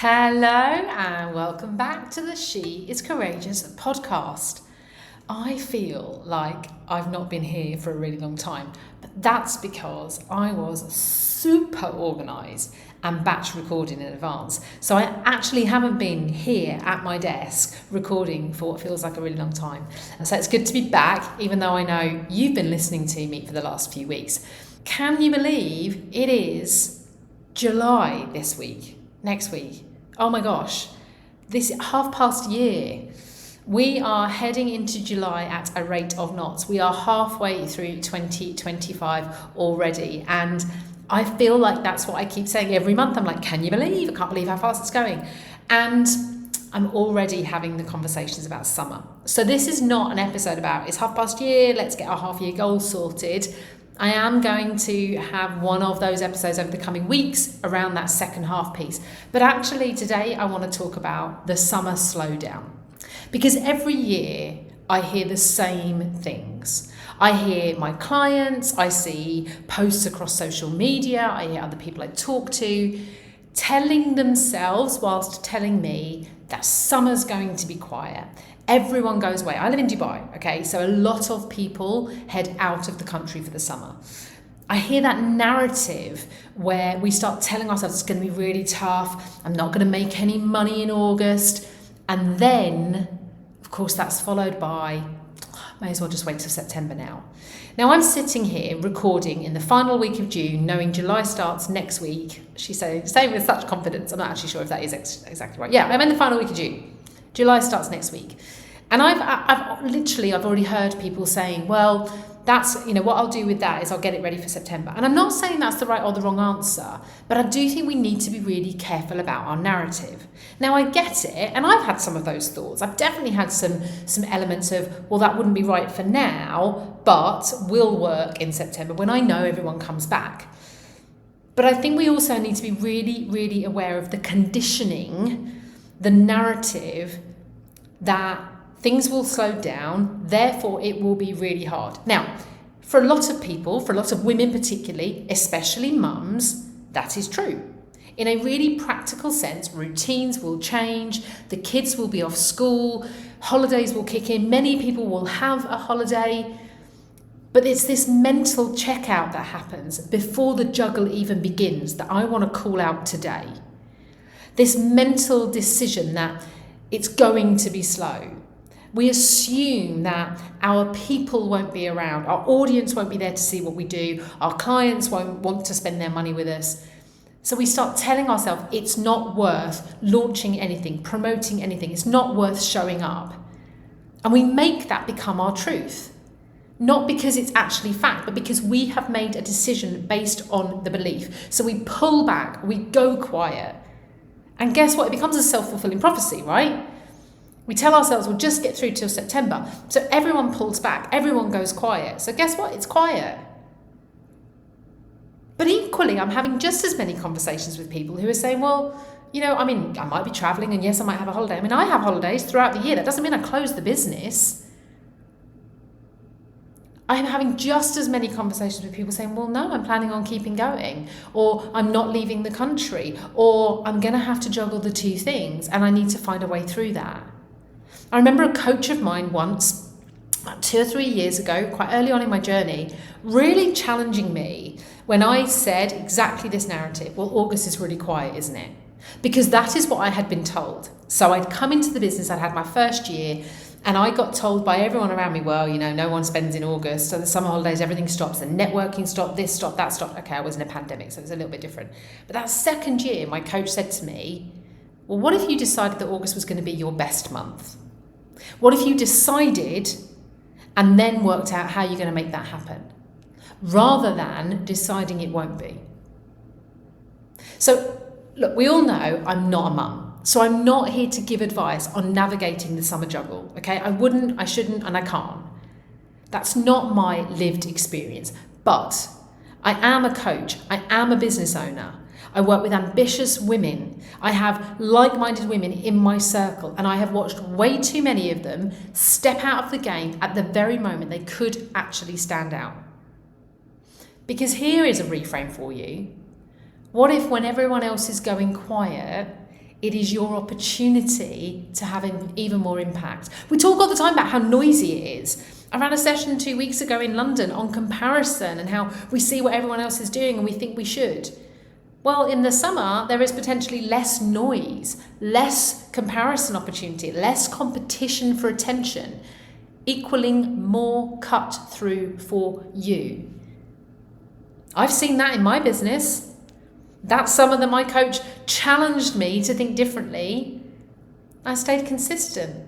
Hello and welcome back to the She is Courageous podcast. I feel like I've not been here for a really long time, but that's because I was super organised and batch recording in advance. So I actually haven't been here at my desk recording for what feels like a really long time. And so it's good to be back, even though I know you've been listening to me for the last few weeks. Can you believe it is July this week? Next week. Oh my gosh, this half past year. We are heading into July at a rate of knots. We are halfway through 2025 already. And I feel like that's what I keep saying every month. I'm like, can you believe? I can't believe how fast it's going. And I'm already having the conversations about summer. So this is not an episode about it's half past year, let's get our half year goals sorted. I am going to have one of those episodes over the coming weeks around that second half piece. But actually today I want to talk about the summer slowdown. Because every year I hear the same things. I hear my clients, I see posts across social media, I hear other people I talk to telling themselves whilst telling me that summer's going to be quiet. Everyone goes away. I live in Dubai, okay? So a lot of people head out of the country for the summer. I hear that narrative where we start telling ourselves it's going to be really tough. I'm not going to make any money in August. And then, of course, that's followed by, may as well just wait till September now. Now I'm sitting here recording in the final week of June, knowing July starts next week. She's saying with such confidence. I'm not actually sure if that is exactly right. Yeah, I'm in the final week of June. July starts next week. And I've already heard people saying, well, that's, what I'll do with that is I'll get it ready for September. And I'm not saying that's the right or the wrong answer, but I do think we need to be really careful about our narrative. Now I get it, and I've had some of those thoughts. I've definitely had some elements of, well, that wouldn't be right for now, but will work in September when I know everyone comes back. But I think we also need to be really, really aware of the conditioning, the narrative that things will slow down, therefore it will be really hard. Now, for a lot of people, for a lot of women particularly, especially mums, that is true. In a really practical sense, routines will change, the kids will be off school, holidays will kick in, many people will have a holiday, but it's this mental checkout that happens before the juggle even begins that I want to call out today. This mental decision that it's going to be slow. We assume that our people won't be around, our audience won't be there to see what we do, our clients won't want to spend their money with us. So we start telling ourselves it's not worth launching anything, promoting anything, it's not worth showing up. And we make that become our truth. Not because it's actually fact, but because we have made a decision based on the belief. So we pull back, we go quiet. And guess what? It becomes a self-fulfilling prophecy, right? We tell ourselves we'll just get through till September. So everyone pulls back, everyone goes quiet. So guess what? It's quiet. But equally, I'm having just as many conversations with people who are saying, well, I might be traveling and yes, I might have a holiday. I have holidays throughout the year. That doesn't mean I close the business. I'm having just as many conversations with people saying, well, no, I'm planning on keeping going, or I'm not leaving the country, or I'm going to have to juggle the two things and I need to find a way through that. I remember a coach of mine once, about 2 or 3 years ago, quite early on in my journey, really challenging me when I said exactly this narrative. Well, August is really quiet, isn't it? Because that is what I had been told. So I'd come into the business, I'd had my first year, and I got told by everyone around me, well, no one spends in August, so the summer holidays, everything stops, the networking stopped, this stopped, that stopped. Okay, I was in a pandemic, so it was a little bit different. But that second year, my coach said to me, well, what if you decided that August was going to be your best month? What if you decided and then worked out how you're going to make that happen, rather than deciding it won't be? So, look, we all know I'm not a mum. So I'm not here to give advice on navigating the summer juggle, okay? I wouldn't, I shouldn't, and I can't. That's not my lived experience. But I am a coach. I am a business owner. I work with ambitious women. I have like-minded women in my circle, and I have watched way too many of them step out of the game at the very moment they could actually stand out. Because here is a reframe for you. What if when everyone else is going quiet, It is your opportunity to have even more impact. We talk all the time about how noisy it is. I ran a session 2 weeks ago in London on comparison and how we see what everyone else is doing and we think we should. Well, in the summer, there is potentially less noise, less comparison opportunity, less competition for attention, equaling more cut through for you. I've seen that in my business. That summer that my coach challenged me to think differently, I stayed consistent.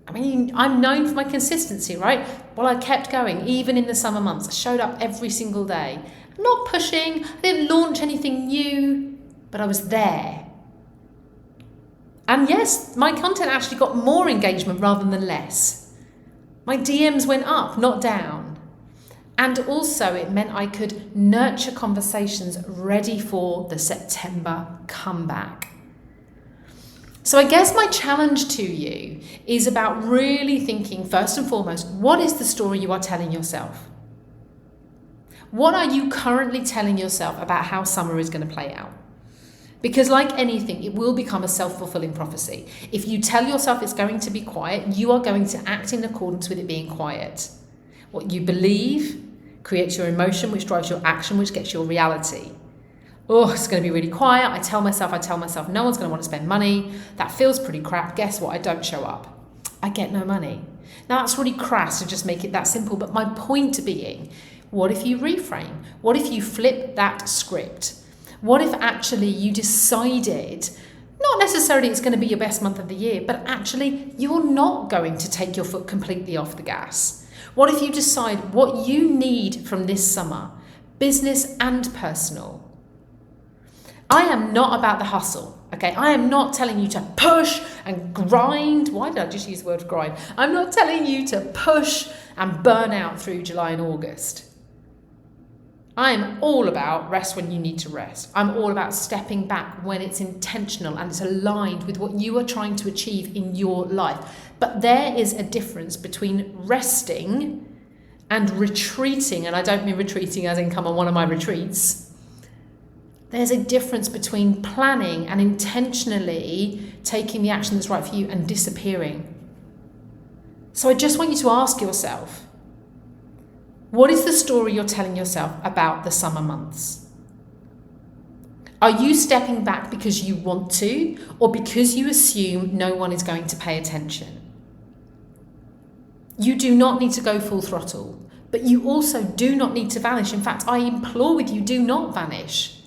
I mean, I'm known for my consistency, right? Well, I kept going, even in the summer months. I showed up every single day. I'm not pushing, I didn't launch anything new, but I was there. And yes, my content actually got more engagement rather than less. My DMs went up, not down. And also it meant I could nurture conversations ready for the September comeback. So I guess my challenge to you is about really thinking, first and foremost, what is the story you are telling yourself? What are you currently telling yourself about how summer is going to play out? Because like anything, it will become a self-fulfilling prophecy. If you tell yourself it's going to be quiet, you are going to act in accordance with it being quiet. What you believe creates your emotion, which drives your action, which gets your reality. Oh, it's going to be really quiet. I tell myself, no one's going to want to spend money. That feels pretty crap. Guess what? I don't show up. I get no money. Now, that's really crass to just make it that simple. But my point being, what if you reframe? What if you flip that script? What if actually you decided, not necessarily it's going to be your best month of the year, but actually you're not going to take your foot completely off the gas? What if you decide what you need from this summer, business and personal? I am not about the hustle, okay? I am not telling you to push and grind. Why did I just use the word grind? I'm not telling you to push and burn out through July and August. I am all about rest when you need to rest. I'm all about stepping back when it's intentional and it's aligned with what you are trying to achieve in your life. But there is a difference between resting and retreating, and I don't mean retreating as in come on one of my retreats. There's a difference between planning and intentionally taking the action that's right for you and disappearing. So I just want you to ask yourself, what is the story you're telling yourself about the summer months? Are you stepping back because you want to, or because you assume no one is going to pay attention? You do not need to go full throttle, but you also do not need to vanish. In fact, I implore with you, do not vanish.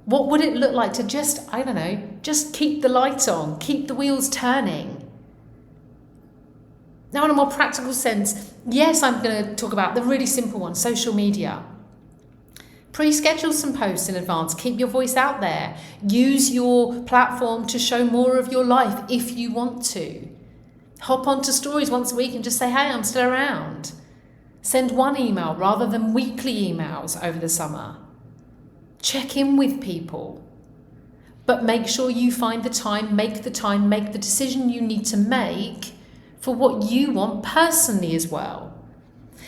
What would it look like to just keep the light on, keep the wheels turning? Now, in a more practical sense, yes, I'm going to talk about the really simple one, social media. Pre-schedule some posts in advance. Keep your voice out there. Use your platform to show more of your life if you want to. Hop onto stories once a week and just say, hey, I'm still around. Send one email rather than weekly emails over the summer. Check in with people. But make sure you find the time, make the decision you need to make for what you want personally as well.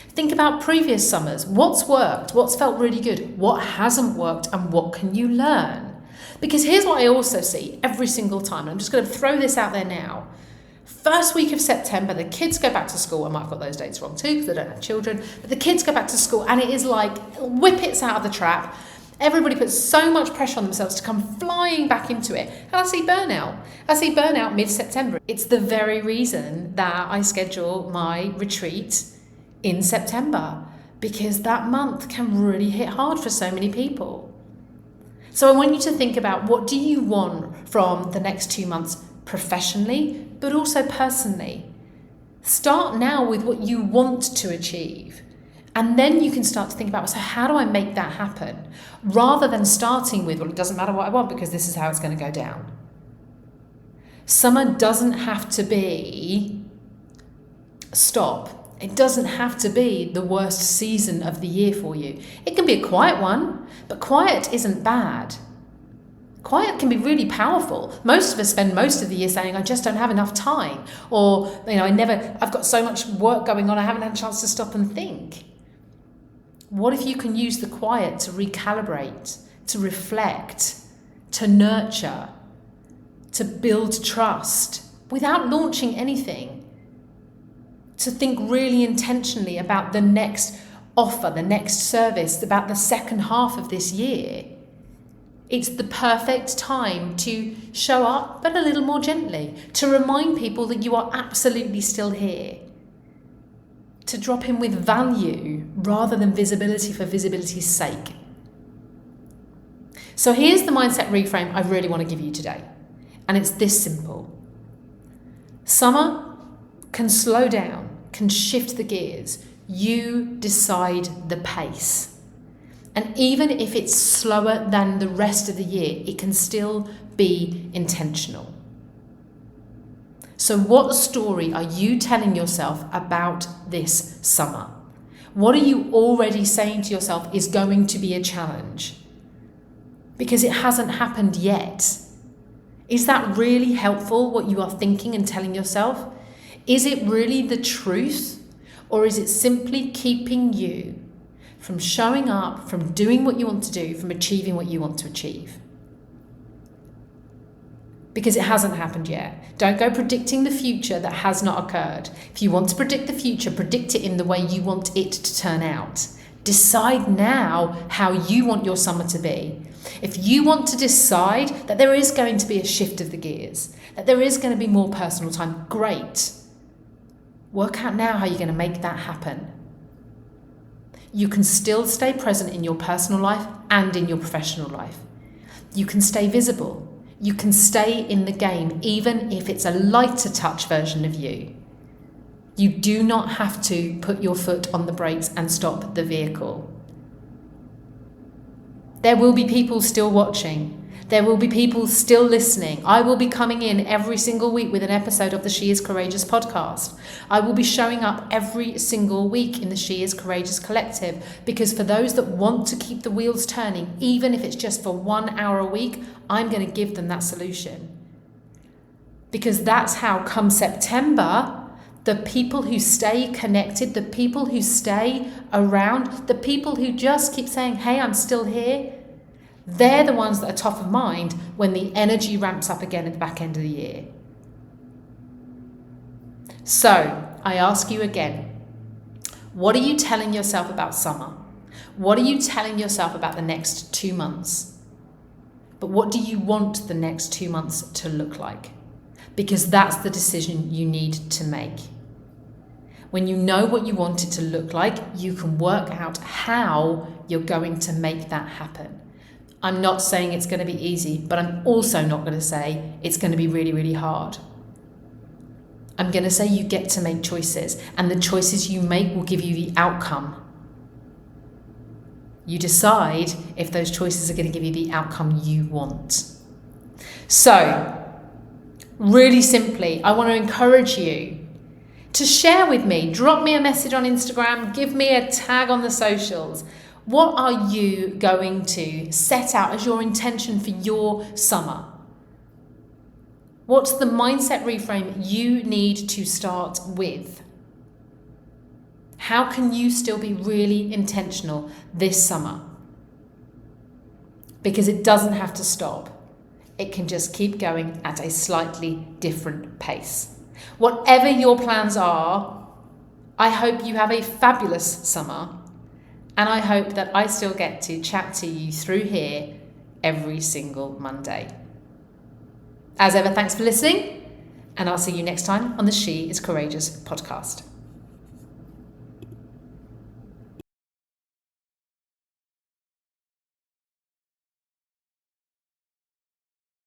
Think about previous summers. What's worked? What's felt really good? What hasn't worked? And what can you learn? Because here's what I also see every single time. And I'm just going to throw this out there now. First week of September, the kids go back to school. I might have got those dates wrong too because I don't have children. But the kids go back to school and it is like whippets out of the trap. Everybody puts so much pressure on themselves to come flying back into it. And I see burnout. I see burnout mid-September. It's the very reason that I schedule my retreat in September, because that month can really hit hard for so many people. So I want you to think about, what do you want from the next 2 months professionally, but also personally? Start now with what you want to achieve. And then you can start to think about, so how do I make that happen? Rather than starting with, well, it doesn't matter what I want because this is how it's going to go down. Summer doesn't have to be stop. It doesn't have to be the worst season of the year for you. It can be a quiet one, but quiet isn't bad. Quiet can be really powerful. Most of us spend most of the year saying, I just don't have enough time. Or, I've got so much work going on, I haven't had a chance to stop and think. What if you can use the quiet to recalibrate, to reflect, to nurture, to build trust without launching anything, to think really intentionally about the next offer, the next service, about the second half of this year. It's the perfect time to show up, but a little more gently, to remind people that you are absolutely still here, to drop in with value rather than visibility for visibility's sake. So here's the mindset reframe I really want to give you today. And it's this simple. Summer can slow down, can shift the gears. You decide the pace. And even if it's slower than the rest of the year, it can still be intentional. So what story are you telling yourself about this summer? What are you already saying to yourself is going to be a challenge? Because it hasn't happened yet. Is that really helpful, what you are thinking and telling yourself? Is it really the truth? Or is it simply keeping you from showing up, from doing what you want to do, from achieving what you want to achieve? Because it hasn't happened yet. Don't go predicting the future that has not occurred. If you want to predict the future, predict it in the way you want it to turn out. Decide now how you want your summer to be. If you want to decide that there is going to be a shift of the gears, that there is going to be more personal time, great. Work out now how you're going to make that happen. You can still stay present in your personal life and in your professional life. You can stay visible. You can stay in the game, even if it's a lighter touch version of you. You do not have to put your foot on the brakes and stop the vehicle. There will be people still watching. There will be people still listening. I will be coming in every single week with an episode of the She is Courageous podcast. I will be showing up every single week in the She is Courageous collective, because for those that want to keep the wheels turning, even if it's just for 1 hour a week, I'm going to give them that solution. Because that's how, come September, the people who stay connected, the people who stay around, the people who just keep saying, hey, I'm still here, they're the ones that are top of mind when the energy ramps up again at the back end of the year. So I ask you again, what are you telling yourself about summer? What are you telling yourself about the next 2 months? But what do you want the next 2 months to look like? Because that's the decision you need to make. When you know what you want it to look like, you can work out how you're going to make that happen. I'm not saying it's going to be easy, but I'm also not going to say it's going to be really, really hard. I'm going to say you get to make choices, and the choices you make will give you the outcome. You decide if those choices are going to give you the outcome you want. So, really simply, I want to encourage you to share with me. Drop me a message on Instagram, give me a tag on the socials. What are you going to set out as your intention for your summer? What's the mindset reframe you need to start with? How can you still be really intentional this summer? Because it doesn't have to stop. It can just keep going at a slightly different pace. Whatever your plans are, I hope you have a fabulous summer. And I hope that I still get to chat to you through here every single Monday. As ever, thanks for listening, and I'll see you next time on the She is Courageous podcast.